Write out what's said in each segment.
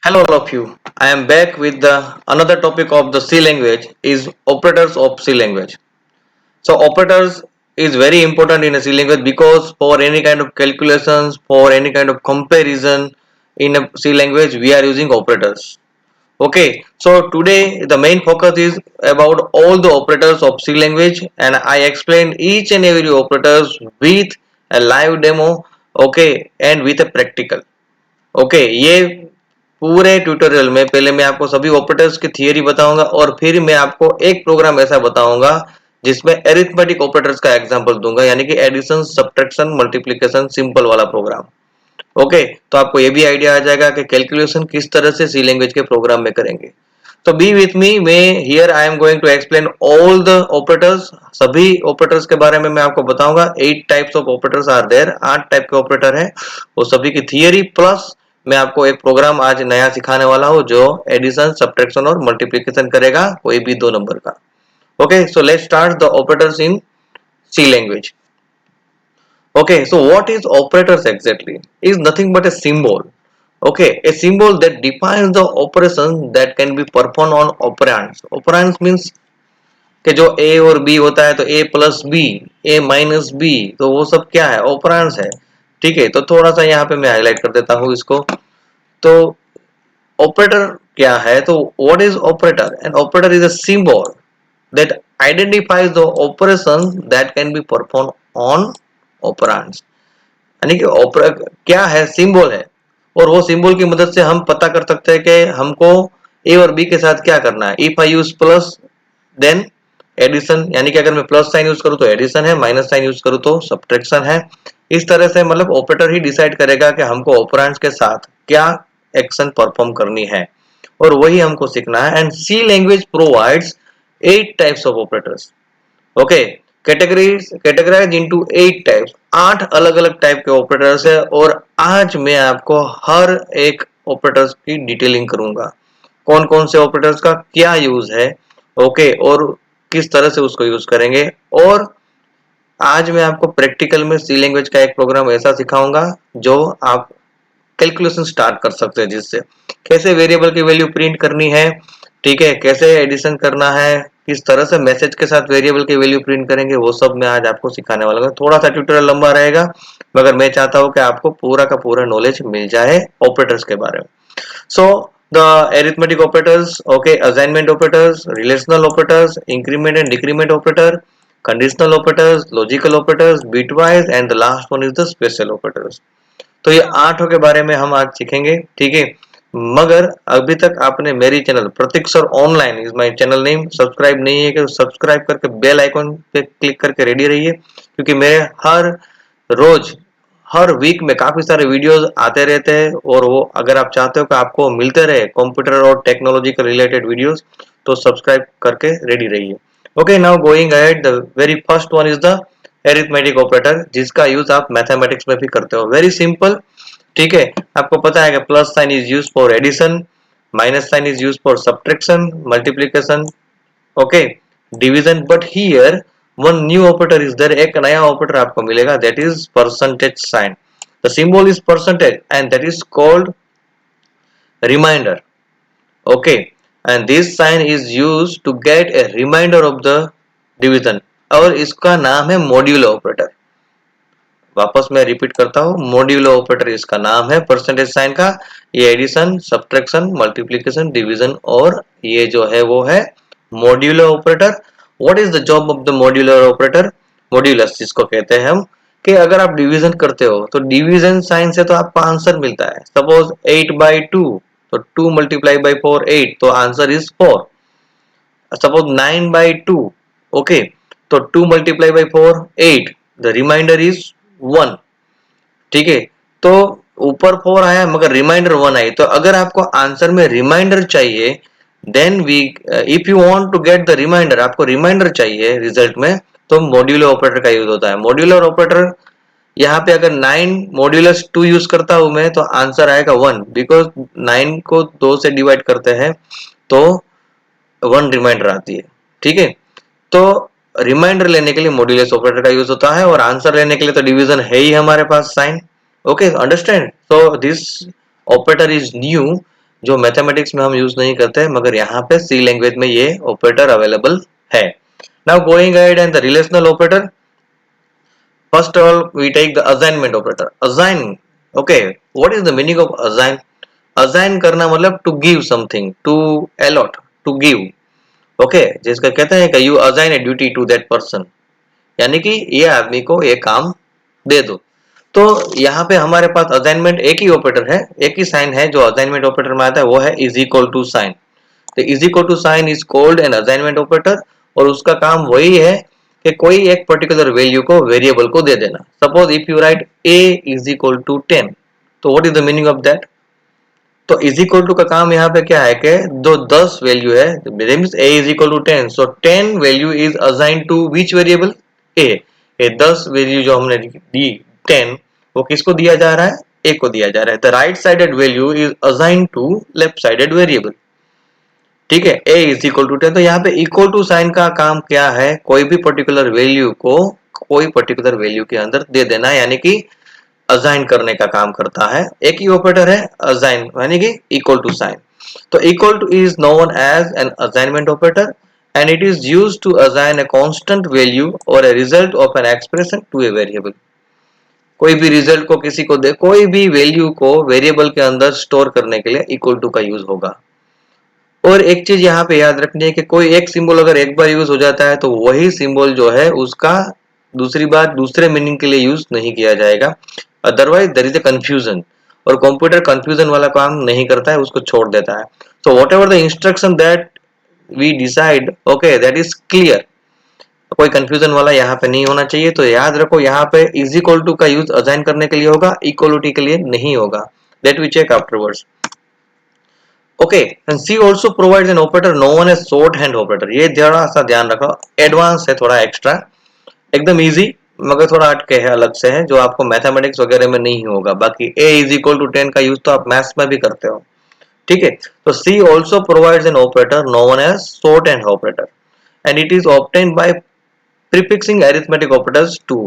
Hello all of you. I am back with the another topic of the C language is operators of C language. So operators is very important in a C language because for any kind of calculations, for any kind of comparison in a C language we are using operators. Okay, so today the main focus is about all the operators of C language and I explain each and every operators with a live demo, okay, and with a practical. Okay ये पूरे tutorial में पहले मैं आपको सभी operators की theory बताऊंगा और फिर मैं आपको एक प्रोग्राम ऐसा बताऊंगा जिसमें एरिथमेटिक ऑपरेटर्स का एग्जांपल दूंगा यानी कि एडिशन सब्ट्रैक्शन मल्टीप्लिकेशन सिंपल वाला प्रोग्राम। ओके, तो आपको ये भी आइडिया आ जाएगा कि कैलकुलेशन किस तरह से सी लैंग्वेज के प्रोग्राम में करेंगे। तो बी विथ मी, मैं here I am going to explain all the operators. सभी ऑपरेटर्स के बारे में मैं आपको बताऊंगा। 8 types of operators are there, 8 type के ऑपरेटर हैं, वो सभी की थियरी प्लस मैं आपको एक प्रोग्राम आज नया सिखाने वाला हूं जो एडिशन सब्ट्रैक्शन और मल्टीप्लिकेशन करेगा, कोई भी 2 नंबर का। Okay, so let's start the operators in C language. Okay, so what is operators exactly? Is nothing but a symbol. Okay, a symbol that defines the operations that can be performed on operands. Operands means कि जो a और b होता है तो a plus b, a minus b, तो वो सब क्या है? ऑपरेंड्स है। ठीक है, तो थोड़ा सा यहाँ पे मैं हाईलाइट कर देता हूँ इसको। तो ऑपरेटर क्या है? तो what is operator? An operator is a symbol that identifies the operations that can be performed on operands। यानी कि क्या है? सिंबल है और वो सिंबल की मदद से हम पता कर सकते हैं कि हमको ए और बी के साथ क्या करना है। If I use plus then addition, यानी कि अगर मैं प्लस साइन यूज करूं तो एडिशन है, माइनस साइन यूज करूं तो सब्ट्रैक्शन है। इस तरह से मतलब ऑपरेटर ही डिसाइड करेगा कि हमको ऑपरेंड्स के साथ क्या एक्शन परफॉर्म करनी है और वही हमको सीखना है। And C language provides 8 types of operators. Okay, categorize into 8 types, 8 अलग अलग टाइप के ऑपरेटर्स है और आज मैं आपको हर एक ऑपरेटर्स की डिटेलिंग करूंगा, कौन कौन से ऑपरेटर्स का क्या यूज है। ओके, और किस तरह से उसको यूज करेंगे। और आज मैं आपको प्रैक्टिकल में सी लैंग्वेज का एक प्रोग्राम ऐसा सिखाऊंगा जो आप कैलकुलेशन स्टार्ट कर सकते हैं, जिससे कैसे वेरिएबल की वैल्यू प्रिंट करनी है, ठीक है, कैसे एडिशन करना है, किस तरह से मैसेज के साथ वेरिएबल की वैल्यू प्रिंट करेंगे, वो सब मैं आज आपको सिखाने वाला हूँ। थोड़ा सा ट्यूटोरियल लंबा रहेगा मगर मैं चाहता हूँ कि आपको पूरा का पूरा नॉलेज मिल जाए ऑपरेटर्स के बारे में। So the arithmetic operators, okay, assignment operators, relational operators, increment and decrement operator, conditional operators, logical operators, bitwise, and the last one is the special operators। तो ये 8 के बारे में हम आज सीखेंगे, ठीक है। मगर अभी तक आपने मेरी channel Prateek sir online is my channel name subscribe नहीं है कि सब्सक्राइब करके बेल आइकन पे क्लिक करके रेडी रहिए, क्योंकि मेरे हर रोज हर वीक में काफी सारे वीडियोस आते रहते हैं और वो अगर आप चाहते हो कि आपको मिलते रहे कंप्यूटर और टेक्नोलॉजी के रिलेटेड वीडियोस तो सब्सक्राइब करके रेडी रहिए। Okay, now going ahead, the very first one is the arithmetic operator, जिसका यूज आप मैथमेटिक्स में भी करते हो। वेरी सिंपल, ठीक है। आपको पता है कि plus sign is use for addition, minus sign is use for subtraction, multiplication, okay, division. But here one new operator is there, एक नया ऑपरेटर आपको मिलेगा, that is percentage sign. The symbol is percentage and that is called reminder. Okay, and this sign is used to get a reminder of the division और इसका नाम है modulo operator. वापस मैं रिपीट करता हूँ, मॉड्यूलो ऑपरेटर इसका नाम है परसेंटेज साइन का। ये एडिशन सब्ट्रैक्शन मल्टीप्लिकेशन डिवीजन और ये जो है वो है modulo operator. What is the job of the modular operator? Modulus जिसको कहते हैं हम, कि अगर आप डिवीजन करते हो तो डिवीजन साइन से तो आपको आंसर मिलता है। सपोज 8/2, तो 2 मल्टीप्लाई बाई 4 8, तो आंसर इज 4। सपोज 9/2, ओके, तो 2 multiply by 4 8, the reminder is 1। ठीक है, तो ऊपर 4 आया मगर रिमाइंडर 1 आई, तो अगर आपको आंसर में रिमाइंडर चाहिए then we, if you want to get the reminder, आपको रिमाइंडर चाहिए रिजल्ट में, तो मॉड्यूलर ऑपरेटर का यूज होता है। मॉड्यूलर ऑपरेटर यहाँ पे अगर 9 मॉड्यूलस 2 यूज करता हूं मैं तो आंसर आएगा 1, बिकॉज 9 को 2 से डिवाइड करते हैं तो 1 रिमाइंडर आती है। ठीक है, तो रिमाइंडर लेने के लिए मॉड्यूलस ऑपरेटर का यूज होता है और आंसर लेने के लिए तो डिवीजन है ही हमारे पास sign. Okay, understand? So this operator is new जो मैथमेटिक्स में हम यूज नहीं करते, मगर यहाँ पे सी लैंग्वेज में ये ऑपरेटर अवेलेबल है। Now going ahead and the relational operator, first of all we take the assignment operator. Assign, okay, what is the meaning of assign? Assign करना मतलब to give something, to allot, to give, okay, जिसका कहते हैं कि you assign a duty to that person, यानी कि ये आदमी को ये काम दे दो। तो यहाँ पे हमारे पास असाइनमेंट एक ही ऑपरेटर है, एक ही साइन है जो असाइनमेंट ऑपरेटर में आता है, वो है इज इक्वल टू साइन। तो is equal to sign is called an assignment operator, और उसका काम वही है कि कोई एक पर्टिकुलर वैल्यू को वेरिएबल को दे देना। Suppose if you write a is equal to 10, तो what is the meaning of that? तो इज इक्वल टू का काम यहाँ पे क्या है कि जो 10 वैल्यू है, a is equal to 10, so 10 value is assign to which variable? a। ये 10 वैल्यू जो हमने दी 10, वो किसको दिया जा रहा है? a को दिया जा रहा है। The right sided value is assign to left sided variable, ठीक है। a इज इक्वल टू 10, तो यहाँ पे इक्वल टू साइन का काम क्या है? कोई भी पर्टिकुलर वैल्यू को कोई पर्टिकुलर वैल्यू के अंदर दे देना, यानी कि असाइन करने का काम करता है। एक ही ऑपरेटर है असाइन, यानी कि इक्वल टू साइन। तो equal to is known as an assignment operator and it is used to assign a constant value और a result of an expression to a variable. कोई भी रिजल्ट को किसी को दे, कोई भी वैल्यू को वेरिएबल के अंदर स्टोर करने के लिए इक्वल टू का यूज होगा। और एक चीज यहाँ पे याद रखनी है कि कोई एक सिंबल अगर एक बार यूज हो जाता है तो वही सिंबल जो है उसका दूसरी बार दूसरे मीनिंग के लिए यूज नहीं किया जाएगा, otherwise there is a confusion. और कंप्यूटर कंफ्यूजन वाला काम नहीं करता है, उसको छोड़ देता है। So whatever the instruction that we decide, okay, that is clear. कोई कंफ्यूजन वाला यहाँ पे नहीं होना चाहिए। तो याद रखो यहाँ पे इज इक्वल टू का यूज असाइन करने के लिए होगा, इक्वलिटी के लिए नहीं होगा। That we check afterwards. Okay, and C also provides an operator known as shorthand operator. ये थोड़ा सा ध्यान रखो, एडवांस है, थोड़ा एक्स्ट्रा, एकदम इजी मगर थोड़ा हटके है, अलग से है, जो आपको मैथमेटिक्स वगैरह में नहीं होगा। बाकी a इज इक्वल टू 10 का यूज तो आप मैथ्स में भी करते हो, ठीक है। तो C also provides an operator known as shorthand operator and it is obtained by prefixing arithmetic operators to.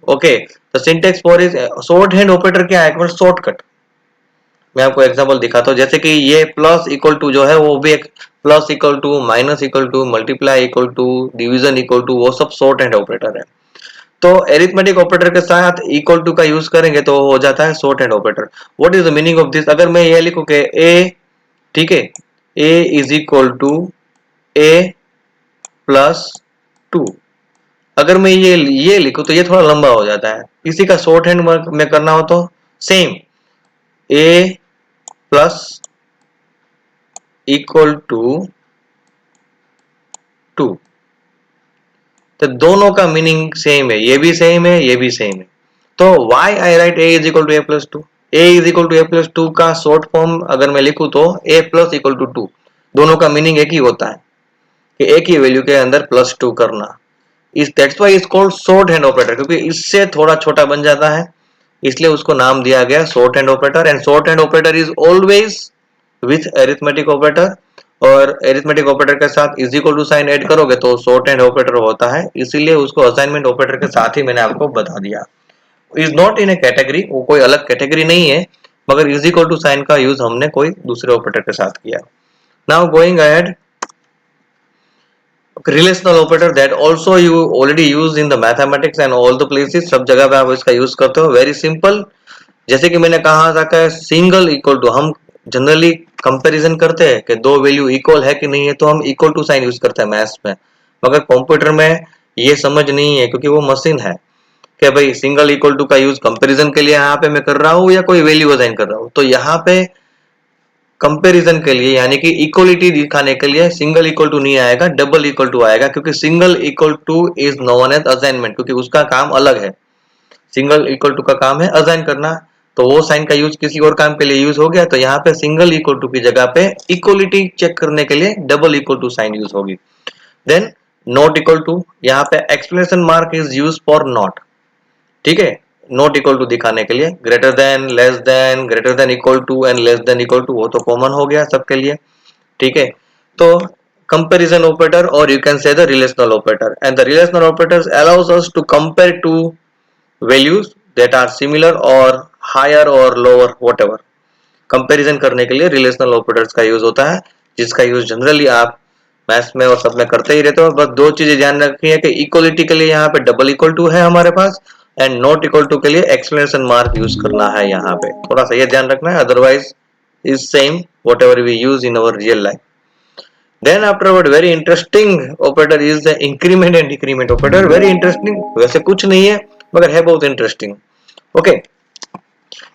Okay, the syntax for is shorthand operator क्या है? एक बार शॉर्टकट मैं आपको एग्जांपल दिखाता हूँ। जैसे कि ये प्लस इक्वल टू जो है वो भी एक plus equal to, minus equal to, multiply equal to, division equal to, वो सब शॉर्ट हैंड ऑपरेटर है। तो एरिथमेटिक ऑपरेटर के साथ इक्वल टू का यूज करेंगे तो हो जाता है shorthand operator. What is the meaning of this? अगर मैं ये लिखूं कि a, ठीक है, a is equal to a plus 2, अगर मैं ये लिखूं तो ये थोड़ा लंबा हो जाता है। इसी का शॉर्ट हैंड में करना हो तो same a plus equal to 2, तो दोनों का मीनिंग सेम है, ये भी सेम है, ये भी सेम है। तो why I write a is equal to a plus 2? a is equal to a plus 2 का शॉर्ट फॉर्म अगर मैं लिखूं तो a प्लस इक्वल टू 2, दोनों का मीनिंग एक ही होता है कि एक ही वैल्यू के अंदर प्लस 2 करना। इस that's why is called short hand operator, क्योंकि इससे थोड़ा छोटा बन जाता है, इसलिए उसको नाम दिया गया shorthand operator. And shorthand operator is always with arithmetic operator, और अरिथमेटिक ऑपरेटर के साथ is equal to sign add करोगे तो शॉर्ट हैंड ऑपरेटर होता है, इसीलिए उसको असाइनमेंट ऑपरेटर के साथ ही मैंने आपको बता दिया। Is not in A category, वो कोई अलग कैटेगरी नहीं है, मगर इज इक्वल टू साइन का यूज हमने कोई दूसरे ऑपरेटर के साथ किया। Now going ahead, relational operator that also you already use in the mathematics and all the places, सब जगह पे आप इसका यूज करते हो। वेरी सिंपल, जैसे कि मैंने कहा था कि सिंगल इक्वल टू, हम जनरली कंपैरिजन करते हैं कि दो वैल्यू इक्वल है कि नहीं है, तो हम इक्वल टू साइन यूज करते हैं मैथ्स में, मगर कंप्यूटर में ये समझ नहीं है, क्योंकि वो मशीन है कि भाई सिंगल इक्वल टू का यूज कंपैरिजन के लिए यहाँ पे मैं कर रहा हूँ या कोई वैल्यू असाइन कर रहा हूँ। तो यहाँ पे कंपैरिजन के लिए, यानी कि इक्वलिटी दिखाने के लिए सिंगल इक्वल टू नहीं आएगा, डबल इक्वल टू आएगा, क्योंकि single equal to is known as assignment, क्योंकि उसका काम अलग है। सिंगल इक्वल टू का काम है असाइन करना, तो वो साइन का यूज किसी और काम के लिए यूज हो गया, तो यहाँ पे सिंगल इक्वल टू की जगह पे इक्वलिटी चेक करने के लिए double equal to sign use होगी। देन नॉट इक्वल टू, यहाँ पे exclamation mark is use for not, ठीक है, नॉट इक्वल टू दिखाने के लिए। Greater than, less than, greater than equal to and less than equal to, वो तो कॉमन हो गया सबके लिए, ठीक है। तो कंपैरिजन ऑपरेटर, और you can say the relational operator, and the relational operators allows us to compare two values that are similar or higher or lower, whatever. कंपैरिजन करने के लिए रिलेशनल ऑपरेटर्स का यूज होता है, जिसका यूज जनरली आप मैथ्स में और सब में करते ही रहते हो। बस दो चीजें ध्यान रखनी है कि इक्वलिटी के लिए यहाँ पे डबल इक्वल टू है हमारे पास, एंड नॉट इक्वल टू के लिए एक्सक्लेमेशन मार्क यूज करना है यहाँ पे, थोड़ा सा ये ध्यान रखना है, otherwise is same whatever we use in our real life. Then afterward, very interesting operator is the increment and decrement operator. Very interesting. वैसे कुछ नहीं है मगर है बहुत interesting. Okay.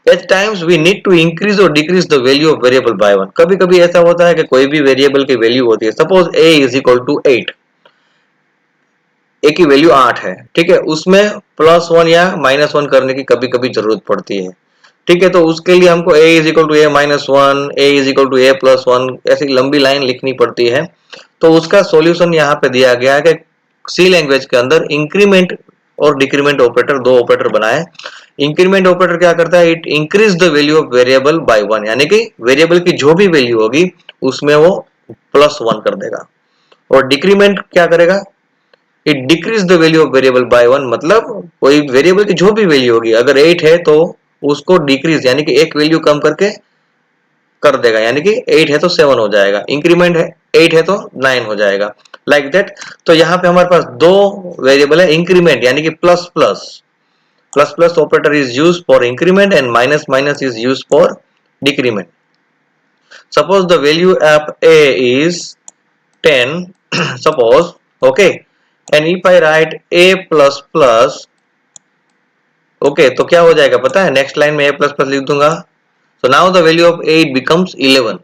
At times we need to increase or decrease the value of variable by one. कभी कभी ऐसा होता है कि कोई भी वेरिएबल की वैल्यू होती है, suppose a is equal to 8, a की वैल्यू 8 है, ठीक है, उसमें +1 या -1 करने की कभी कभी जरूरत पड़ती है, ठीक है, तो उसके लिए हमको a is equal to a minus one, a is equal to a plus one, ऐसी लंबी लाइन लिखनी पड़ती है। तो उसका सॉल्यूशन यहाँ पे दिया गया है कि सी लैंग्वेज के अंदर इंक्रीमेंट और डिक्रीमेंट ऑपरेटर, दो ऑपरेटर बनाए। इंक्रीमेंट ऑपरेटर क्या करता है, it increase the value of variable by one, यानी कि वेरिएबल की जो भी वैल्यू होगी उसमें वो +1 कर देगा। और डिक्रीमेंट क्या करेगा, it decrease the value of variable by one, मतलब कोई वेरिएबल की जो भी वैल्यू होगी, अगर 8 है तो उसको डिक्रीज यानी कि एक वैल्यू कम करके कर देगा, यानी कि 8 है तो 7 हो जाएगा, इंक्रीमेंट है 8 है तो 9 हो जाएगा, लाइक दैट। तो यहाँ पे हमारे पास दो वेरिएबल है, इंक्रीमेंट यानी कि plus plus, plus plus operator is use for increment and minus minus is use for decrement. Suppose the value of a is 10 suppose, okay, and if I write a plus plus, okay, तो क्या हो जाएगा पता है, next line में a plus plus लिख दूंगा, so now the value of a becomes 11,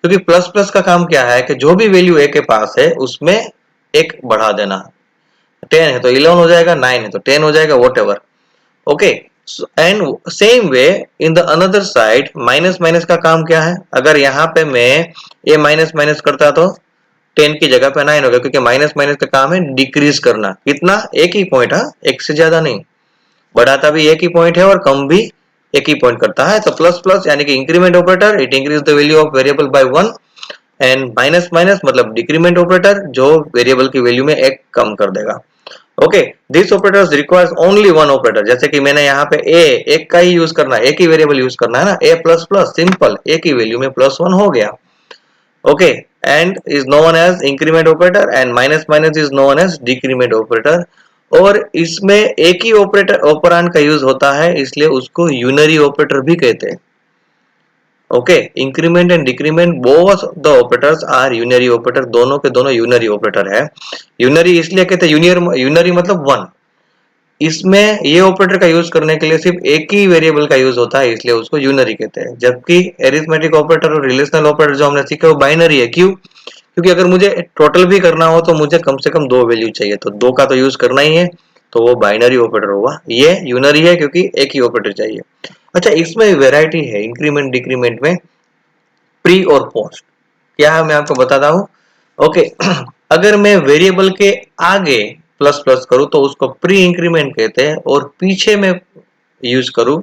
क्योंकि प्लस प्लस का काम क्या है कि जो भी वैल्यू a के पास है उसमें एक बढ़ा देना, 10 है तो 11 हो जाएगा, 9 है तो 10 हो जाएगा, what ever, okay. And same way in the another side, minus minus का काम क्या है, अगर यहाँ पे मैं a माइनस माइनस करता तो 10 की जगह पे 9 हो गया, क्योंकि माइनस माइनस का काम है डिक्रीज करना, कितना, एक ही पॉइंट, हाँ, एक से ज्यादा नहीं, बढ़ाता भी एक ही पॉइंट है और कम भी एक ही पॉइंट करता है। तो प्लस प्लस यानी कि increment operator, it increase the value of variable by one, and minus minus मतलब डिक्रीमेंट ऑपरेटर, जो वेरिएबल की वैल्यू में एक कम कर देगा। Okay, this operators requires only one operator, जैसे कि मैंने यहाँ पे a एक का ही यूज करना है, एक ही वेरिएबल यूज करना है ना, a प्लस प्लस, सिंपल, एक ही वैल्यू में +1 हो गया, okay, and is known as increment operator and minus minus is known as decrement operator. और इसमें एक ही ऑपरेटर ऑपरेंड का यूज होता है, इसलिए उसको यूनरी ऑपरेटर भी कहते हैं। Okay, increment and decrement both the operators are unary operator, दोनों के दोनों यूनरी ऑपरेटर है। यूनरी इसलिए कहते हैं, यूनरी मतलब वन, इसमें ये ऑपरेटर का यूज करने के लिए सिर्फ एक ही वेरिएबल का यूज होता है, इसलिए उसको यूनरी कहते हैं। जबकि एरिथमेटिक ऑपरेटर और रिलेशनल ऑपरेटर जो हमने सीखे वो बाइनरी है, क्यों, क्योंकि अगर मुझे टोटल भी करना हो तो मुझे कम से कम दो वैल्यू चाहिए, तो दो का तो यूज करना ही है, तो वो बाइनरी ऑपरेटर हुआ। ये यूनरी है क्योंकि एक ही ऑपरेटर चाहिए। अच्छा, इसमें वेराइटी है इंक्रीमेंट डिक्रीमेंट में, प्री और पोस्ट। क्या है मैं आपको बताता हूँ। ओके, अगर मैं वेरिएबल के आगे प्लस प्लस करूँ तो उसको प्री इंक्रीमेंट कहते हैं, और पीछे में यूज करूँ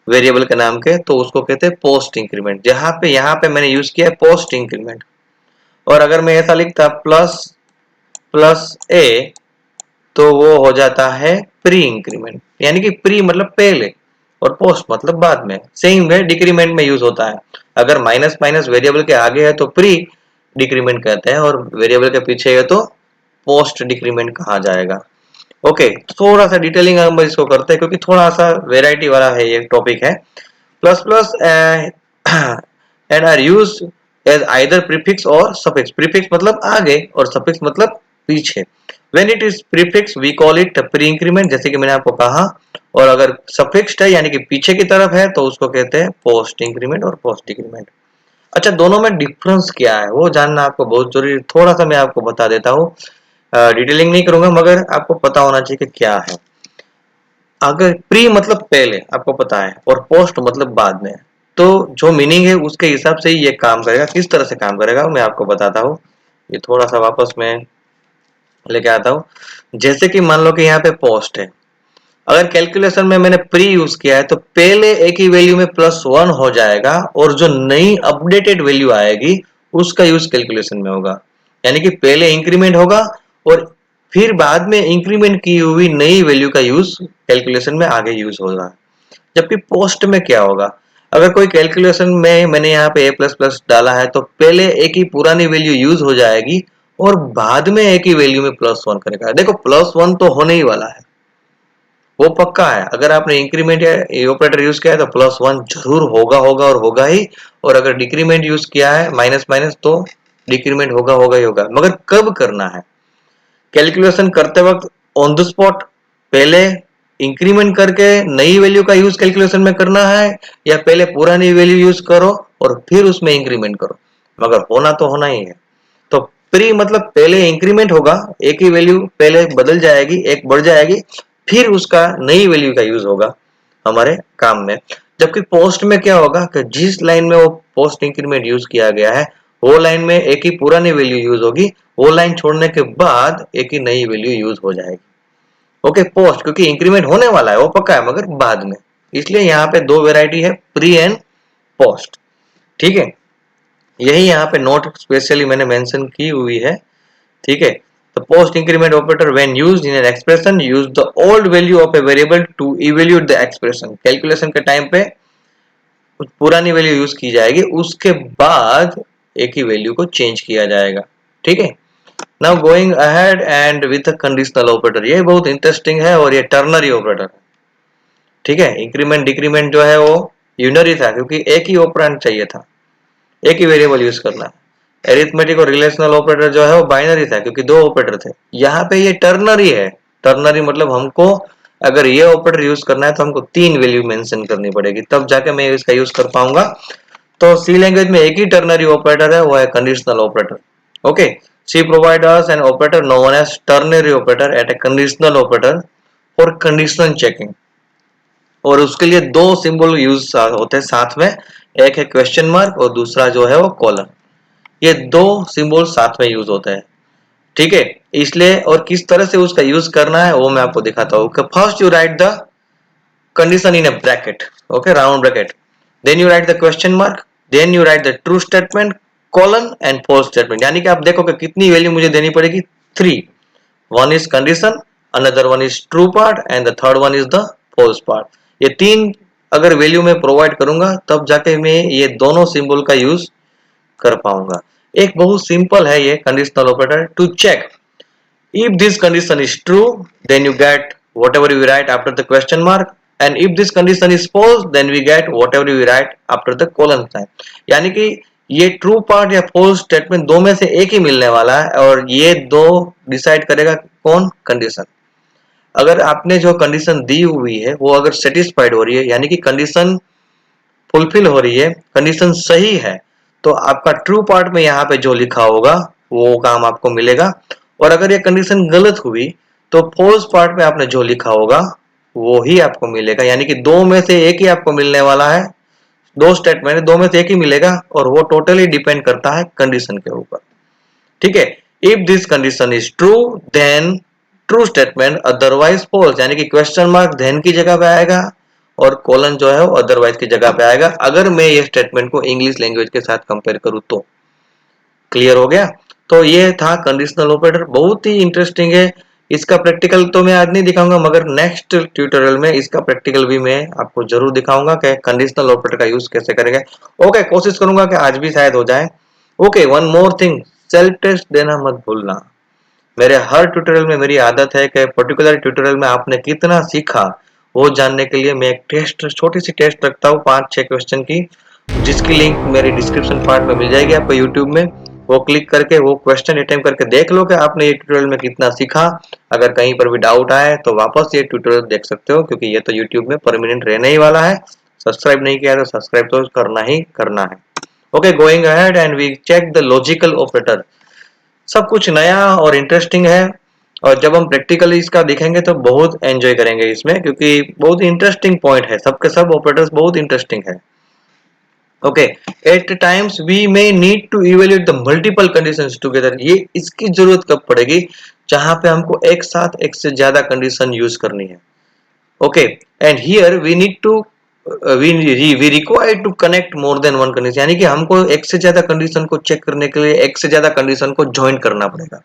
वेरिएबल के नाम के तो उसको कहते हैं पोस्ट इंक्रीमेंट। जहां पे यहाँ पे मैंने यूज किया है पोस्ट इंक्रीमेंट। और अगर मैं ऐसा लिखता प्लस प्लस ए तो वो हो जाता है प्री इंक्रीमेंट, यानी कि प्री मतलब पहले और पोस्ट मतलब बाद में। सेम वे डिक्रीमेंट में यूज होता है, अगर माइनस माइनस वेरिएबल के आगे है तो प्री डिक्रीमेंट कहते हैं, और वेरिएबल के पीछे है तो पोस्ट डिक्रीमेंट कहा जाएगा। ओके, थोड़ा सा डिटेलिंग हम इसको करते हैं क्योंकि थोड़ा सा वेराइटी वाला है ये टॉपिक है। Plus plus and are use as either prefix और सफिक्स। प्रीफिक्स मतलब आगे और सफिक्स मतलब पीछे। When it is prefix we call it pre increment, जैसे कि मैंने आपको कहा, और अगर सफिक्स्ड है यानी कि पीछे की तरफ है तो उसको कहते हैं पोस्ट इंक्रीमेंट और पोस्ट डिक्रीमेंट। अच्छा, दोनों में डिफरेंस क्या है वो जानना आपको बहुत जरूरी है, थोड़ा सा मैं आपको बता देता हूँ। डिटेलिंग नहीं करूंगा मगर आपको पता होना चाहिए कि क्या है। अगर प्री मतलब पहले आपको पता है और पोस्ट मतलब बाद में, तो जो मीनिंग है उसके हिसाब से ही ये काम करेगा। किस तरह से काम करेगा मैं आपको बताता हूँ। ये थोड़ा सा वापस में लेके आता हूँ। जैसे कि मान लो कि यहाँ पे पोस्ट है, अगर कैलकुलेशन में मैंने प्री यूज किया है तो पहले एक ही वैल्यू में +1 हो जाएगा, और जो नई अपडेटेड वैल्यू आएगी उसका यूज कैलकुलेशन में होगा। यानी कि पहले इंक्रीमेंट होगा और फिर बाद में इंक्रीमेंट की हुई नई वैल्यू का यूज कैलकुलेशन में आगे यूज होगा। जबकि पोस्ट में क्या होगा, अगर कोई कैलकुलेशन में मैंने यहाँ पे a प्लस प्लस डाला है तो पहले a की पुरानी वैल्यू यूज हो जाएगी और बाद में a की वैल्यू में +1 करेगा। देखो +1 तो होने ही वाला है, वो पक्का है। अगर आपने इंक्रीमेंट या ऑपरेटर यूज किया है तो +1 जरूर होगा होगा और होगा ही, और अगर डिक्रीमेंट यूज किया है माइनस माइनस तो डिक्रीमेंट होगा होगा ही होगा। मगर कब करना है? कैलकुलेशन करते वक्त ऑन द स्पॉट, पहले इंक्रीमेंट करके नई वैल्यू का यूज कैलकुलेशन में करना है, या पहले पुरानी वैल्यू यूज करो और फिर उसमें इंक्रीमेंट करो? मगर होना तो होना ही है। तो प्री मतलब पहले इंक्रीमेंट होगा, एक ही वैल्यू पहले बदल जाएगी, एक बढ़ जाएगी, फिर उसका नई वैल्यू का यूज होगा हमारे काम में। जबकि पोस्ट में क्या होगा कि जिस लाइन में वो पोस्ट इंक्रीमेंट यूज किया गया है वो लाइन में एक ही पुरानी वैल्यू यूज होगी, वो लाइन छोड़ने के बाद एक ही नई वैल्यू यूज हो जाएगी। ओके, पोस्ट क्योंकि इंक्रीमेंट होने वाला है वो पक्का है, मगर बाद में, इसलिए यहाँ पे दो वेराइटी है, प्री एंड पोस्ट। ठीक है, यही यहाँ पे नोट स्पेशली मैंने मेंशन की हुई है। ठीक है, तो post increment operator when used in an expression use the old value of a variable to evaluate the expression. Calculation के टाइम पे पुरानी वैल्यू यूज की जाएगी, उसके बाद एक ही वैल्यू को चेंज किया जाएगा। ठीक है, now going ahead and with conditional operator, ये बहुत इंटरेस्टिंग है और ये टर्नरी ऑपरेटर। ठीक है, इंक्रीमेंट डिक्रीमेंट जो है वो यूनरी था क्योंकि एक ही ऑपरेंड चाहिए था, एक ही वेरिएबल यूज करना है। एरिथमेटिक और रिलेशनल ऑपरेटर जो है वो बाइनरी था क्योंकि दो ऑपरेटर थे। यहाँ पे ये टर्नरी है। टर्नरी मतलब हमको अगर ये ऑपरेटर यूज करना है तो हमको 3 वैल्यू मेंशन करनी पड़ेगी, तब जाके मैं इसका यूज कर पाऊंगा। तो सी लैंग्वेज में एक ही टर्नरी ऑपरेटर है, वो है conditional operator. Okay, C provide us an operator known as ternary operator at a conditional operator for conditional checking. और उसके लिए दो सिंबल यूज होते हैं साथ में, एक है क्वेश्चन मार्क और दूसरा जो है वो कॉलन। ये दो सिंबल साथ में यूज होते हैं। ठीक है, इसलिए और किस तरह से उसका यूज करना है वो मैं आपको दिखाता हूँ। First you right the condition in a bracket, okay, round bracket, then you write the question mark, then you write the true statement colon and false statement। यानी कि आप देखो कि कितनी वैल्यू मुझे देनी पड़ेगी, 3। one is condition, another one is true part and the third one is the false part। ये तीन अगर वैल्यू में प्रोवाइड करूंगा तब जाके मैं ये दोनों सिंबल का यूज कर पाऊंगा। एक बहुत सिंपल है ये conditional operator. To check if this condition is true then you get whatever you write after the question mark, and if this condition is false then we get whatever you write after the colon sign। यानी कि ये true part या false statement दो में से एक ही मिलने वाला है और ये दो डिसाइड करेगा कौन, कंडीशन। अगर आपने जो कंडीशन दी हुई है वो अगर सेटिस्फाइड हो रही है यानी कि कंडीशन फुलफिल हो रही है, कंडीशन सही है, तो आपका ट्रू पार्ट में यहाँ पे जो लिखा होगा वो काम आपको मिलेगा। और अगर ये कंडीशन गलत हुई तो फॉल्स पार्ट में आपने जो लिखा होगा वो ही आपको मिलेगा। यानी कि दो में से एक ही आपको मिलने वाला है, दो स्टेटमेंट है, दो में से एक ही मिलेगा और वो टोटली डिपेंड करता है कंडीशन के ऊपर। ठीक है, if this condition is true then true statement, otherwise false, यानी कि क्वेश्चन मार्क देन की जगह पे आएगा और कॉलन जो है वो अदरवाइज की जगह पे आएगा। अगर मैं ये स्टेटमेंट को इंग्लिश लैंग्वेज के साथ कंपेयर करूं तो क्लियर हो गया। तो ये था कंडीशनल ऑपरेटर, बहुत ही इंटरेस्टिंग है। इसका प्रैक्टिकल तो मैं आज नहीं दिखाऊंगा मगर नेक्स्ट ट्यूटोरियल में इसका प्रैक्टिकल भी मैं आपको जरूर दिखाऊंगा कि कंडीशनल ऑपरेटर का यूज कैसे करेंगे। ओके, कोशिश करूंगा कि आज भी शायद हो जाए। Okay, one more thing, self test देना मत भूलना। मेरे हर ट्यूटोरियल में मेरी आदत है कि पर्टिकुलर ट्यूटोरियल में आपने कितना सीखा वो जानने के लिए मैं एक टेस्ट, छोटी सी टेस्ट रखता हूँ 5-6 क्वेश्चन की, जिसकी लिंक मेरे डिस्क्रिप्शन पार्ट में मिल जाएगी आपको यूट्यूब में। वो क्लिक करके वो क्वेश्चन अटेम्प्ट करके देख लो कि आपने ये ट्यूटोरियल में कितना सीखा। अगर कहीं पर भी डाउट आए तो वापस ये ट्यूटोरियल देख सकते हो क्योंकि ये तो यूट्यूब में परमानेंट रहने ही वाला है। सब्सक्राइब नहीं किया तो सब्सक्राइब तो करना ही करना है। Okay, going ahead and we check the logical operator. सब कुछ नया और इंटरेस्टिंग है और जब हम प्रैक्टिकली इसका दिखेंगे तो बहुत एंजॉय करेंगे इसमें, क्योंकि बहुत इंटरेस्टिंग पॉइंट है, सबके सब ऑपरेटर्स बहुत इंटरेस्टिंग है। Okay, at times we may need to evaluate the multiple conditions together. ये इसकी जरूरत कब पड़ेगी, जहां पे हमको एक साथ एक से ज्यादा कंडीशन यूज करनी है। Okay, and here we need to we require to connect more than one condition, यानी कि हमको एक से ज्यादा कंडीशन को चेक करने के लिए एक से ज्यादा कंडीशन को ज्वाइन करना पड़ेगा।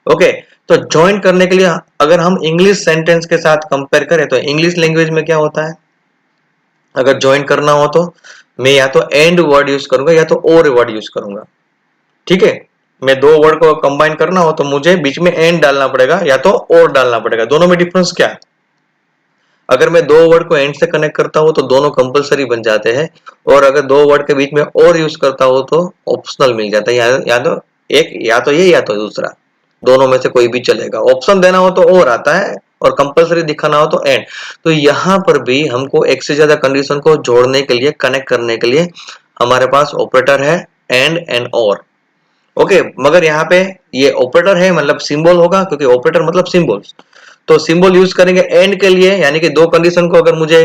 ओके, तो ज्वाइन करने के लिए अगर हम इंग्लिश सेंटेंस के साथ कंपेयर करें तो इंग्लिश लैंग्वेज में क्या होता है, अगर ज्वाइन करना हो तो मैं या तो एंड वर्ड यूज करूंगा या तो और वर्ड यूज करूंगा। ठीक है, मैं दो वर्ड को कंबाइन करना हो तो मुझे बीच में एंड डालना पड़ेगा या तो और डालना पड़ेगा। दोनों में डिफरेंस क्या है? अगर मैं दो वर्ड को एंड से कनेक्ट करता हूं तो दोनों कंपलसरी बन जाते हैं, और अगर दो वर्ड के बीच में और यूज करता हूं तो ऑप्शनल मिल जाता है, या तो एक, या तो ये या तो दूसरा, दोनों में से कोई भी चलेगा। ऑप्शन देना हो तो और आता है और कंपलसरी दिखाना हो तो एंड। तो यहाँ पर भी हमको एक से ज्यादा कंडीशन को जोड़ने के लिए, कनेक्ट करने के लिए हमारे पास ऑपरेटर है एंड और। ओके, मगर यहाँ पे ये ऑपरेटर है मतलब सिंबल होगा, क्योंकि ऑपरेटर मतलब सिंबल। तो सिंबल यूज करेंगे एंड के लिए, यानी कि दो कंडीशन को अगर मुझे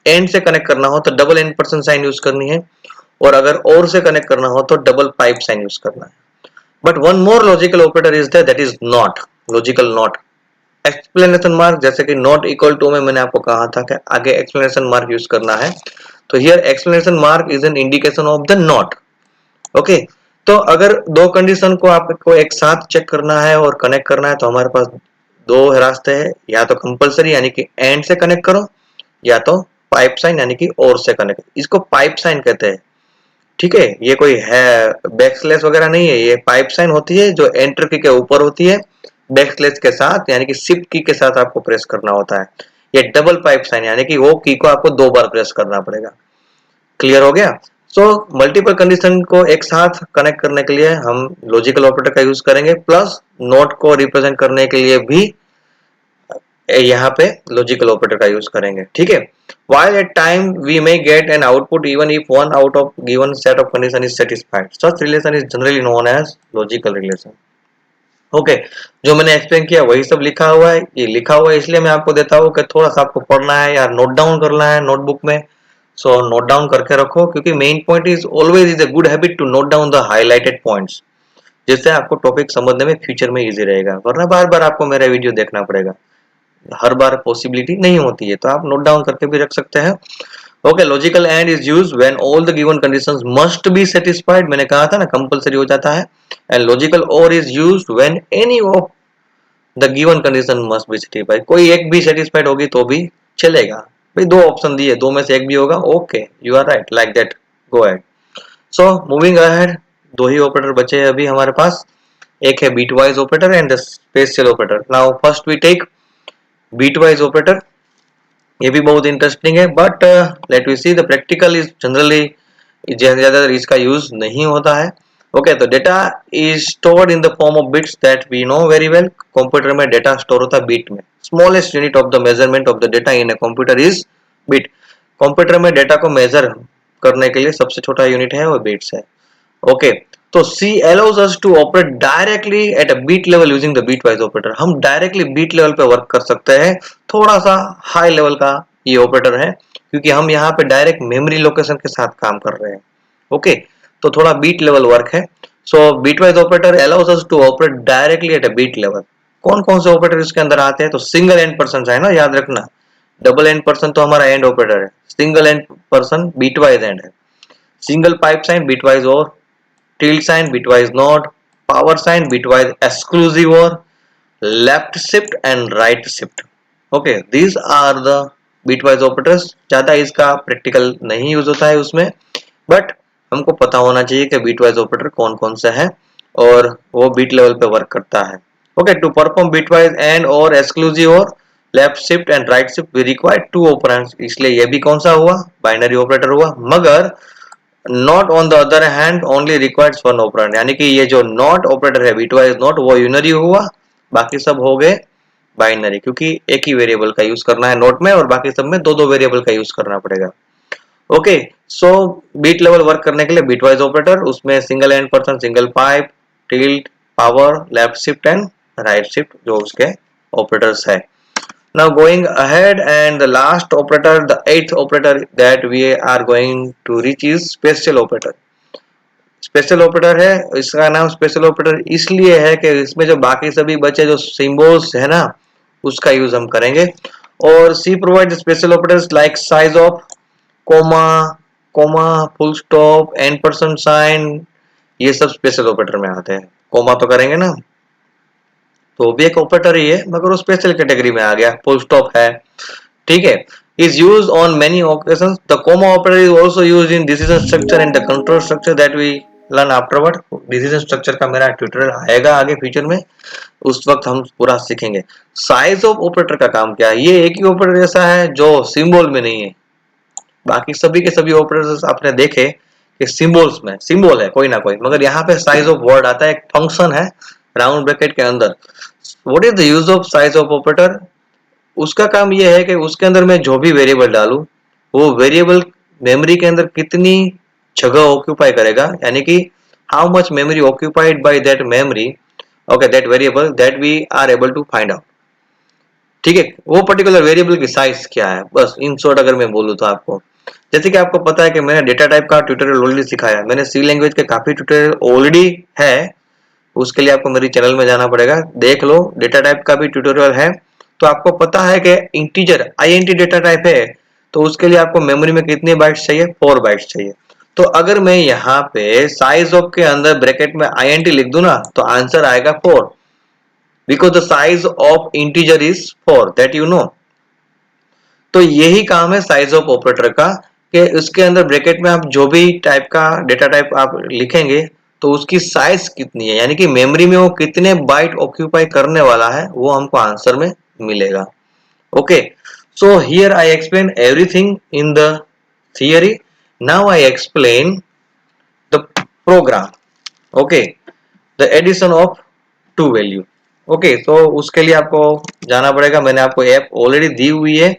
एंड से कनेक्ट करना हो तो double ampersand sign use करनी है, और अगर और से कनेक्ट करना हो तो डबल पाइप साइन यूज करना है। But one more logical operator is there, that is not, logical not. Explanation mark, जैसे कि नॉट इक्वल टू में मैंने आपको कहा था कि आगे एक्सप्लेनेशन मार्क यूज करना है, तो here explanation mark is an indication of the not. Okay, तो अगर दो कंडीशन को आपको एक साथ चेक करना है और कनेक्ट करना है तो हमारे पास दो रास्ते हैं, या तो कंपलसरी यानी कि एंड से कनेक्ट करो, या तो पाइप साइन यानी कि और से कनेक्ट। इसको पाइप साइन कहते हैं। ठीक है, ये कोई है बैकस्लैश वगैरह नहीं है, ये पाइप साइन होती है जो एंटर की के ऊपर होती है, बैकस्लैश के साथ यानी कि शिफ्ट की के साथ आपको प्रेस करना होता है। ये डबल पाइप साइन यानी कि वो की को आपको दो बार प्रेस करना पड़ेगा। क्लियर हो गया? सो मल्टीपल कंडीशन को एक साथ कनेक्ट करने के लिए हम लॉजिकल ऑपरेटर का यूज करेंगे, प्लस नोट को रिप्रेजेंट करने के लिए भी यहाँ पे लॉजिकल ऑपरेटर का यूज करेंगे। ठीक है, while at time we may get an output even if one out of given set of condition is satisfied, such relation is generally known as logical relation। Okay, जो मैंने explain किया वही सब लिखा हुआ है। ये लिखा हुआ है इसलिए मैं आपको देता हूँ कि थोड़ा सा आपको पढ़ना है या नोट डाउन करना है नोटबुक में। सो नोट डाउन करके रखो, क्योंकि main point is always is a good habit to note down the highlighted points, जिससे आपको टॉपिक समझने में फ्यूचर में इजी रहेगा। वरना बार बार आपको मेरा वीडियो देखना पड़ेगा, हर बार पॉसिबिलिटी नहीं होती है, तो आप नोट डाउन करके भी रख सकते हैं। Okay, logical and is used when all the given conditions must be satisfied, मैंने कहा था ना कंपलसरी हो जाता है। एंड लॉजिकल और is used when any of the given condition must be satisfied, कोई एक भी सेटिस्फाइड होगी तो भी चलेगा। भाई दो ऑप्शन दिए, दो में से एक भी होगा, okay you are right, like that, go ahead. So moving ahead, दो ही ऑपरेटर बचे हैं अभी हमारे पास, एक है bitwise operator and the special operator. Now first we take bitwise operator. ये भी बहुत इंटरेस्टिंग है, but let we see the practical is generally ज्यादातर इसका यूज नहीं होता है। ओके, तो data is stored in the form of bits that we know very well. Computer में डेटा स्टोर होता है बिट में। Smallest unit of the measurement of the data in a computer is bit. Computer में data को major करने के लिए सबसे छोटा यूनिट है वो बिट्स है। ओके, तो C allows us to operate directly at a bit level using the bitwise operator। हम डायरेक्टली बीट लेवल पे वर्क कर सकते हैं। थोड़ा सा हाई लेवल का ये ऑपरेटर है, क्योंकि हम यहाँ पे डायरेक्ट मेमोरी लोकेशन के साथ काम कर रहे हैं। ओके, तो थोड़ा बीट लेवल वर्क है। सो bitwise operator allows us to operate directly at a bit level। कौन कौन से ऑपरेटर इसके अंदर आते हैं? तो सिंगल एंड पर्सन है ना, याद रखना। डबल एंड पर्सन तो हमारा एंड ऑपरेटर है, single and person bitwise and है। सिंगल पाइप साइन bitwise और, tilde sign bitwise not, power sign bitwise exclusive or, left shift and right shift। okay, these are the bitwise operators। ज्यादा इसका practical नहीं use होता है उसमें, but हमको पता होना चाहिए कि bitwise ऑपरेटर कौन कौन सा है और वो बीट लेवल पे वर्क करता है। Okay, to perform bitwise and or exclusive or left shift and right shift we require two operands, इसलिए ये भी कौन सा हुआ? बाइनरी ऑपरेटर हुआ। मगर not on the other hand only requires one operand, यानी कि ये जो नॉट ऑपरेटर है बिटवाइज नॉट, वो यूनरी हुआ, बाकी सब हो गए बाइनरी, क्योंकि एक ही वेरिएबल का यूज करना है नोट में और बाकी सब में दो दो वेरिएबल का यूज करना पड़ेगा। ओके, सो बीट लेवल वर्क करने के लिए बिटवाइज ऑपरेटर, उसमें single and person, single pipe, tilt, power, left shift and right shift जो उसके ऑपरेटर्स है। Now going ahead, and the last operator, the eighth operator that we are going to reach is special operator। Special operator है, इसका नाम special operator इसलिए है कि इसमें जो बाकी सभी बचे जो सिंबल्स है ना, उसका यूज हम करेंगे। और C provide special operators like size of, comma, comma, full stop, ampersand sign, ये सब स्पेशल ऑपरेटर में आते हैं। कोमा तो करेंगे ना, तो भी एक ऑपरेटर ही है, मगर वो स्पेशल कैटेगरी में आ गया। फुल स्टॉप है, ठीक है। is used on many occasions. The comma operator is also used in decision structure and the control structure that we learn afterward. Decision structure का मेरा ट्यूटोरियल आएगा आगे फ्यूचर में, उस वक्त हम पूरा सीखेंगे। साइज ऑफ ऑपरेटर का काम क्या है? ये एक ही ऑपरेटर ऐसा है जो सिंबल में नहीं है, बाकी सभी के सभी ऑपरेटर्स आपने देखे कि सिंबल्स में सिंबल है कोई ना कोई, मगर यहाँ पे साइज ऑफ वर्ड आता है, एक फंक्शन है राउंड ब्रैकेट के अंदर। What is the use of size of operator? उसका काम यह है कि उसके अंदर मैं जो भी वेरिएबल डालूं वो वेरिएबल मेमोरी के अंदर कितनी जगह ऑक्यूपाई करेगा, यानी कि how much memory occupied by that memory, okay, that variable that we are able to find out. ठीक है, वो पर्टिकुलर वेरिएबल की साइज क्या है, बस इन शॉर्ट अगर मैं बोलूँ तो आपको, जैसे कि आपको पता है कि मैंने डेटा टाइप का ट्यूटोरियल ऑलरेडी सिखाया, मैंने सी लैंग्वेज के काफी ट्यूटोरियल ऑलरेडी है, उसके लिए आपको मेरी चैनल में जाना पड़ेगा, देख लो, डेटा टाइप का भी ट्यूटोरियल है। तो आपको पता है कि इंटीजर INT डेटा टाइप है, तो उसके लिए आपको मेमोरी में कितने बाइट्स चाहिए? 4 बाइट्स चाहिए। तो अगर मैं यहाँ पे साइज ऑफ के अंदर ब्रैकेट में INT लिख दूं ना, तो आंसर आएगा 4, because the size of integer is 4, that you know. तो यही काम है साइज ऑफ ऑपरेटर का, कि उसके अंदर ब्रैकेट में आप जो भी टाइप का डेटा टाइप आप लिखेंगे तो उसकी साइज कितनी है, यानी कि मेमोरी में वो कितने बाइट ऑक्यूपाई करने वाला है, वो हमको आंसर में मिलेगा। Okay, so here I explain everything in the theory, now I explain the program. Okay, the addition of two value. Okay, तो उसके लिए आपको जाना पड़ेगा, मैंने आपको ऐप ऑलरेडी दी हुई है,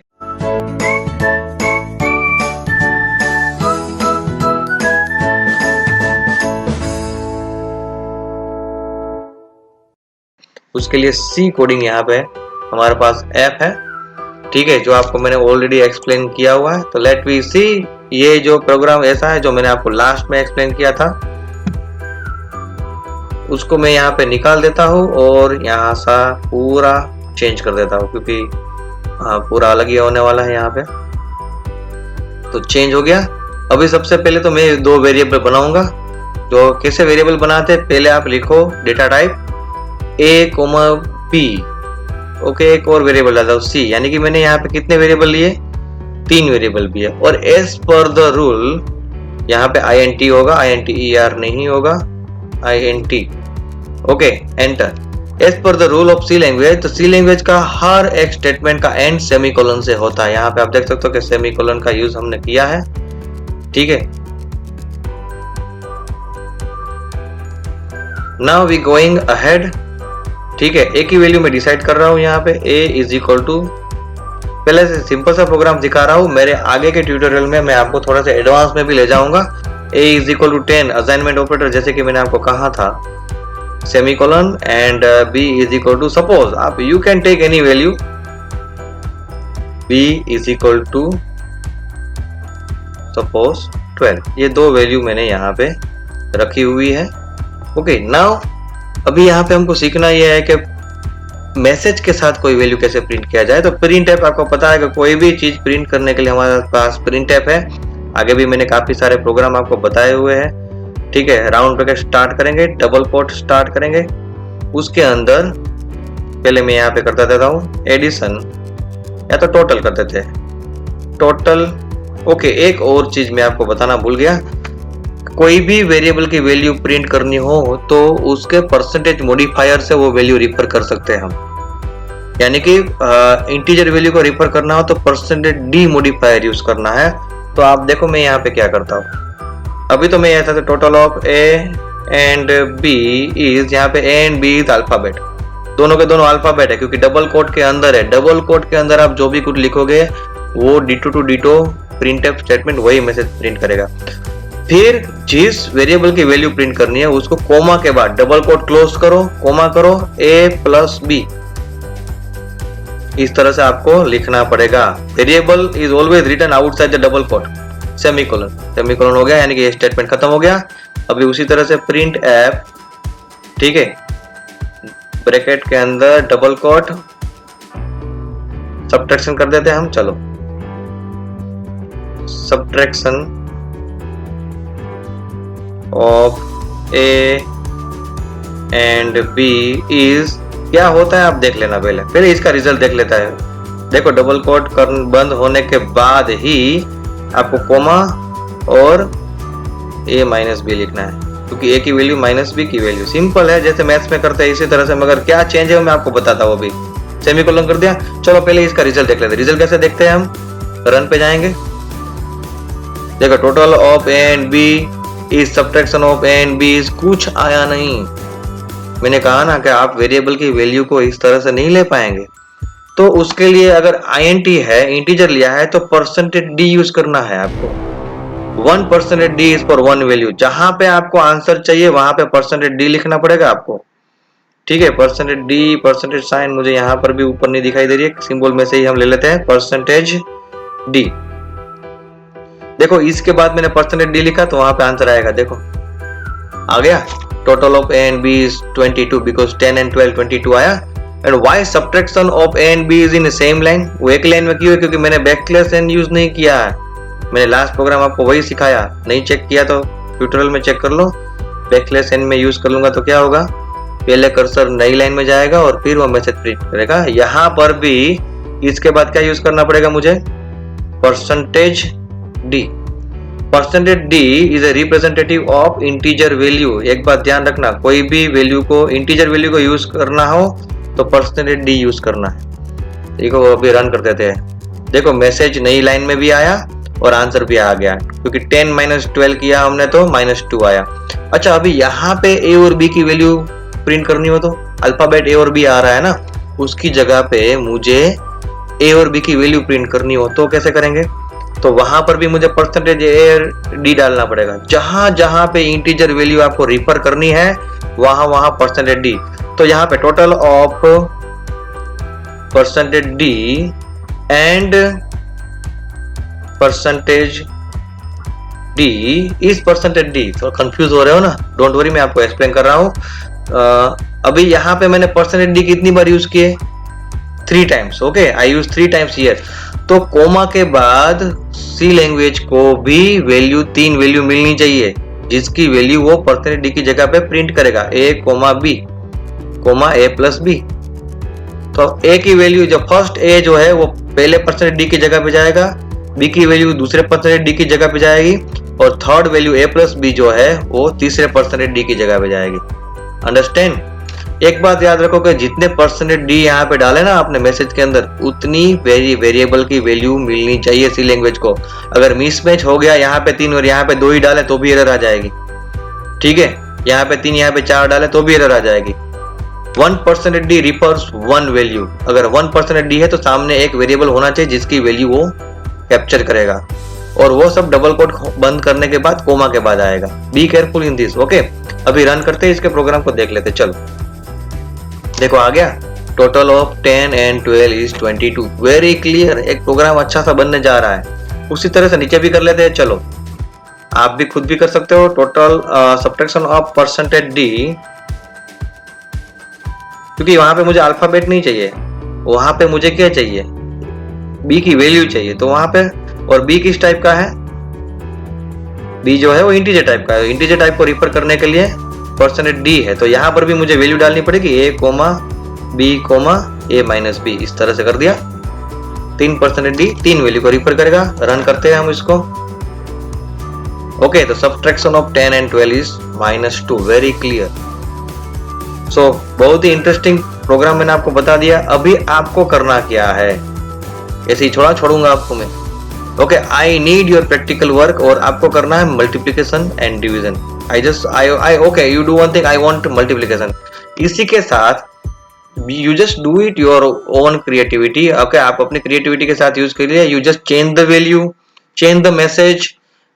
उसके लिए सी कोडिंग यहाँ पे हमारे पास ऐप है, ठीक है, जो आपको मैंने ऑलरेडी एक्सप्लेन किया हुआ है। तो लेट वी सी, ये जो प्रोग्राम ऐसा है जो मैंने आपको लास्ट में एक्सप्लेन किया था, उसको मैं यहाँ पे निकाल देता हूँ और यहाँ सा पूरा चेंज कर देता हूँ, क्योंकि पूरा अलग ही होने वाला है यहाँ पे। तो चेंज हो गया। अभी सबसे पहले तो मैं 2 वेरिएबल बनाऊंगा। जो कैसे वेरिएबल बनाते हैं, पहले आप लिखो data type A, B, okay, एक और वेरिएबल डालता हूँ C, यानी कि मैंने यहाँ पे कितने वेरिएबल लिए? 3 वेरिएबल भी है। और एज पर द रूल यहाँ पे INT होगा, INTER नहीं होगा, INT, okay, enter. As per the rule of C language, तो सी लैंग्वेज का हर एक स्टेटमेंट का एंड सेमीकोलन से होता है। यहाँ पे आप देख सकते हो कि सेमीकोलन का यूज हमने किया है, ठीक है। नाउ वी गोइंग अहेड, ठीक है, एक ही वैल्यू में डिसाइड कर रहा हूं यहाँ पे, a इज इक्वल टू, पहले से सिंपल सा प्रोग्राम दिखा रहा हूं, मेरे आगे के ट्यूटोरियल में मैं आपको थोड़ा सा एडवांस में भी ले जाऊंगा। a is equal to 10 assignment operator, जैसे कि मैंने आपको कहा था, semicolon, and b is equal to, suppose आप you can take any value, b is equal to suppose 12। ये 2 वैल्यू मैंने यहाँ पे रखी हुई है। ओके, नाउ अभी यहाँ पे हमको सीखना यह है कि मैसेज के साथ कोई वैल्यू कैसे प्रिंट किया जाए। तो प्रिंट ऐप, आपको पता है कि कोई भी चीज प्रिंट करने के लिए हमारे पास प्रिंट ऐप है, आगे भी मैंने काफी सारे प्रोग्राम आपको बताए हुए हैं, ठीक है। राउंड ब्रैकेट स्टार्ट करेंगे, डबल कोट स्टार्ट करेंगे, उसके अंदर पहले मैं यहाँ पे करता देता हूँ एडिशन, या तो टोटल कर देते हैं, टोटल। ओके, एक और चीज मैं आपको बताना भूल गया, कोई भी वेरिएबल की वैल्यू प्रिंट करनी हो तो उसके परसेंटेज मॉडिफायर से वो वैल्यू रिफर कर सकते हैं हम, यानी कि इंटीजर वैल्यू को रिफर करना हो तो परसेंटेज डी मॉडिफायर यूज करना है। तो आप देखो मैं यहाँ पे क्या करता हूँ, अभी तो मैं ऐसा total of a and b is, यहाँ पे a and b is alphabet, दोनों के दोनों अल्फाबेट है, क्योंकि डबल कोट के अंदर है। डबल कोट के अंदर आप जो भी कुछ लिखोगे वो ditto to ditto printf statement वही मैसेज प्रिंट करेगा। फिर जिस वेरिएबल की वैल्यू प्रिंट करनी है उसको कोमा के बाद डबल कोट क्लोज करो, कोमा करो, a+b, इस तरह से आपको लिखना पड़ेगा। Variable is always written outside the double quote, semicolon, semicolon हो गया, यानी कि ये स्टेटमेंट खत्म हो गया। अभी उसी तरह से प्रिंट ऐप, ठीक है, ब्रैकेट के अंदर डबल कोट, सब्ट्रैक्शन कर देते हैं हम, चलो subtraction of a and b is, क्या होता है आप देख लेना, पहले इसका रिजल्ट देख लेता है। देखो डबल कोट बंद होने के बाद ही आपको कोमा और a माइनस बी लिखना है, क्योंकि a की वैल्यू माइनस b की वैल्यू। सिंपल है, जैसे मैथ्स में करते हैं इसी तरह से, मगर क्या चेंज है मैं आपको बताता हूँ अभी। सेमीकोलन कर दिया। चलो पहले इसका रिजल्ट देख लेते हैं। रिजल्ट कैसे देखते हैं हम, रन पे जाएंगे। देखो total of a and b is subtraction of a and b is, कुछ आया नहीं। मैंने कहा ना कि आप वेरिएबल की वैल्यू को इस तरह से नहीं ले पाएंगे, तो उसके लिए अगर int है, इंटीजर लिया है, तो परसेंटेज d यूज करना है आपको। 1% d is for one value. जहां पे आपको आंसर चाहिए वहां पे परसेंटेज d लिखना पड़ेगा आपको, ठीक है। परसेंटेज d, परसेंटेज साइन मुझे यहाँ पर भी ऊपर नहीं दिखाई दे रही है, सिंबल में से ही हम ले लेते हैं परसेंटेज d। देखो इसके बाद मैंने परसेंटेज d लिखा तो वहां पे आंसर आएगा, देखो आ गया। Total of a and b is 22 because 10 and 12 22 आया। And why subtraction of a and b is in the same line? वो एक लाइन में क्यों है, क्योंकि मैंने बैकस्लैश n यूज नहीं किया है। मैंने लास्ट प्रोग्राम आपको वही सिखाया, नहीं चेक किया तो ट्यूटोरियल में चेक कर लो। बैकस्लैश n में यूज कर लूंगा तो क्या होगा, पहले कर्सर नई लाइन में जाएगा और फिर वो मैसेज प्रिंट करेगा। यहाँ पर भी इसके बाद क्या यूज करना पड़ेगा मुझे, percentage d। Percentage d is a representative of integer value. एक बात ध्यान रखना, कोई भी वैल्यू को, इंटीजर वैल्यू को यूज करना हो तो परसेंटेज d यूज करना है। देखो अभी रन कर देते हैं। देखो मैसेज नई लाइन में भी आया और आंसर भी आ गया, क्योंकि 10 माइनस 12 किया हमने तो -2 आया। अच्छा अभी यहाँ पे a और b की वैल्यू प्रिंट करनी हो तो अल्फाबेट a और b आ रहा है ना, उसकी जगह पे मुझे a और b की वैल्यू प्रिंट करनी हो तो कैसे करेंगे, तो वहां पर भी मुझे परसेंटेज a d डालना पड़ेगा। जहां जहां पे इंटीजर वैल्यू आपको रिफर करनी है वहां वहां परसेंटेज d। तो यहाँ पे total of percentage d and percentage d is percentage d। तो कंफ्यूज हो रहे हो ना, डोंट वरी, मैं आपको एक्सप्लेन कर रहा हूँ। अभी यहाँ पे मैंने परसेंटेज d कितनी बार यूज किए, 3 times. Okay, I use 3 times here. तो कोमा के बाद सी लैंग्वेज को भी वैल्यू 3 वैल्यू मिलनी चाहिए, जिसकी वैल्यू वो परसेंटेज डी की जगह पे प्रिंट करेगा, a, b, a plus b। तो a की वैल्यू, जो फर्स्ट a जो है वो पहले परसेंटेज d की जगह पे जाएगा, b की वैल्यू दूसरे परसेंटेज d की जगह पे जाएगी, और third value a plus b जो है वो तीसरे परसेंटेज d की जगह पे जाएगी। अंडरस्टैंड? एक बात याद रखो कि जितने परसेंटेज d यहाँ पे डाले ना आपने मैसेज के अंदर, उतनी वेरिएबल की वैल्यू मिलनी चाहिए सी लैंग्वेज को। अगर मिसमैच हो गया, यहाँ पे 3 और यहाँ पे 2 ही डाले तो भी एरर आ जाएगी, ठीक है। यहाँ पे 3 यहाँ पे 4 डाले तो भी एरर आ जाएगी। 1% d रिफर्स 1 वैल्यू। अगर 1% d है तो सामने एक वेरिएबल होना चाहिए जिसकी वैल्यू वो कैप्चर करेगा, और वो सब डबल कोट बंद करने के बाद कोमा के बाद आएगा। Be careful in this. Okay, अभी रन करते हैं, इसके प्रोग्राम को देख लेते। चलो देखो आ गया, total of 10 and 12 is 22। Very clear, एक प्रोग्राम अच्छा सा बनने जा रहा है। उसी तरह से नीचे भी कर लेते हैं। चलो आप भी खुद भी कर सकते हो। Total subtraction of percentage d, क्योंकि वहां पे मुझे अल्फाबेट नहीं चाहिए, वहां पे मुझे क्या चाहिए, b की वैल्यू चाहिए। तो वहां पे, और b किस टाइप का है, b जो है वो इंटीजर टाइप का है। इंटीजर टाइप को रिफर करने के लिए परसेंटेज d है, तो यहाँ पर भी मुझे वैल्यू डालनी पड़ेगी, a, b, a minus b। इस तरह से कर दिया। 3% d 3 वैल्यू को रिफर करेगा। रन करते हैं हम इसको। ओके, तो subtraction of 10 and 12 is -2। Very clear. So बहुत ही इंटरेस्टिंग प्रोग्राम मैंने आपको बता दिया। अभी आपको करना क्या है, ऐसे ही छोड़ूंगा आपको मैं। Okay, I need your practical work, और आपको करना है multiplication and division. Okay, you do one thing, I want multiplication। इसी के साथ you just do it your own creativity। Okay, आप अपनी क्रिएटिविटी के साथ यूज करिए। You just change the value, change the message।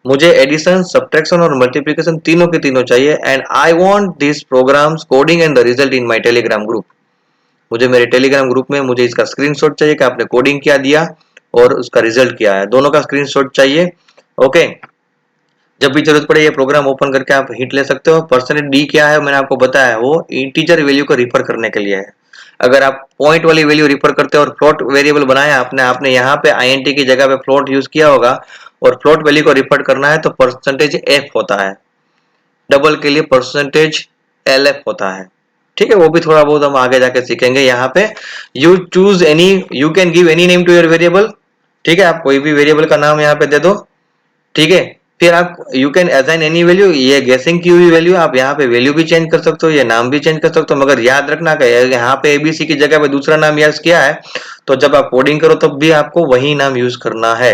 मुझे एडिशन, सब्ट्रैक्शन और मल्टीप्लिकेशन तीनों के तीनों चाहिए, and I want this programs coding and the result in my Telegram group. मुझे मेरे टेलीग्राम ग्रुप में मुझे इसका स्क्रीनशॉट चाहिए कि आपने कोडिंग क्या दिया और उसका रिजल्ट क्या है, दोनों का स्क्रीनशॉट चाहिए। ओके, जब भी जरूरत पड़े ये प्रोग्राम ओपन करके आप हिट ले सकते हो। परसेंटेज d क्या है मैंने आपको बताया, वो इंटीजर वैल्यू को रिफर करने के लिए है। अगर आप पॉइंट वाली वैल्यू रिफर करते हो और फ्लोट वेरिएबल बनाया आपने यहाँ पे int की जगह पे फ्लोट यूज किया होगा, और फ्लोट वैल्यू को रिफर करना है तो परसेंटेज f होता है। डबल के लिए परसेंटेज lf होता है। ठीक है, वो भी थोड़ा बहुत हम आगे जाके सीखेंगे। यहाँ पे you choose any, you can give any name to your variable. ठीक है, आप कोई भी वेरिएबल का नाम यहाँ पे दे दो। ठीक है, फिर आप you can assign any value, ये गेसिंग की हुई वैल्यू, आप यहाँ पे वैल्यू भी चेंज कर सकते हो, ये नाम भी चेंज कर सकते हो। मगर याद रखना कि यहाँ पे एबीसी की जगह पे दूसरा नाम यूज किया है, तो जब आप कोडिंग करो तब भी आपको वही नाम यूज करना है।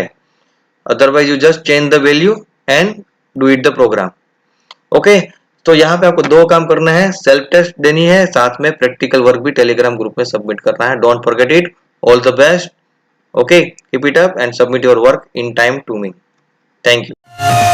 Otherwise you just change the value and do it the program. Okay, तो यहाँ पे आपको दो काम करना है, सेल्फ टेस्ट देनी है, साथ में प्रैक्टिकल वर्क भी टेलीग्राम ग्रुप में सबमिट करना है। Don't forget it. All the best. Okay, keep it up and submit your work in time to me. Thank you.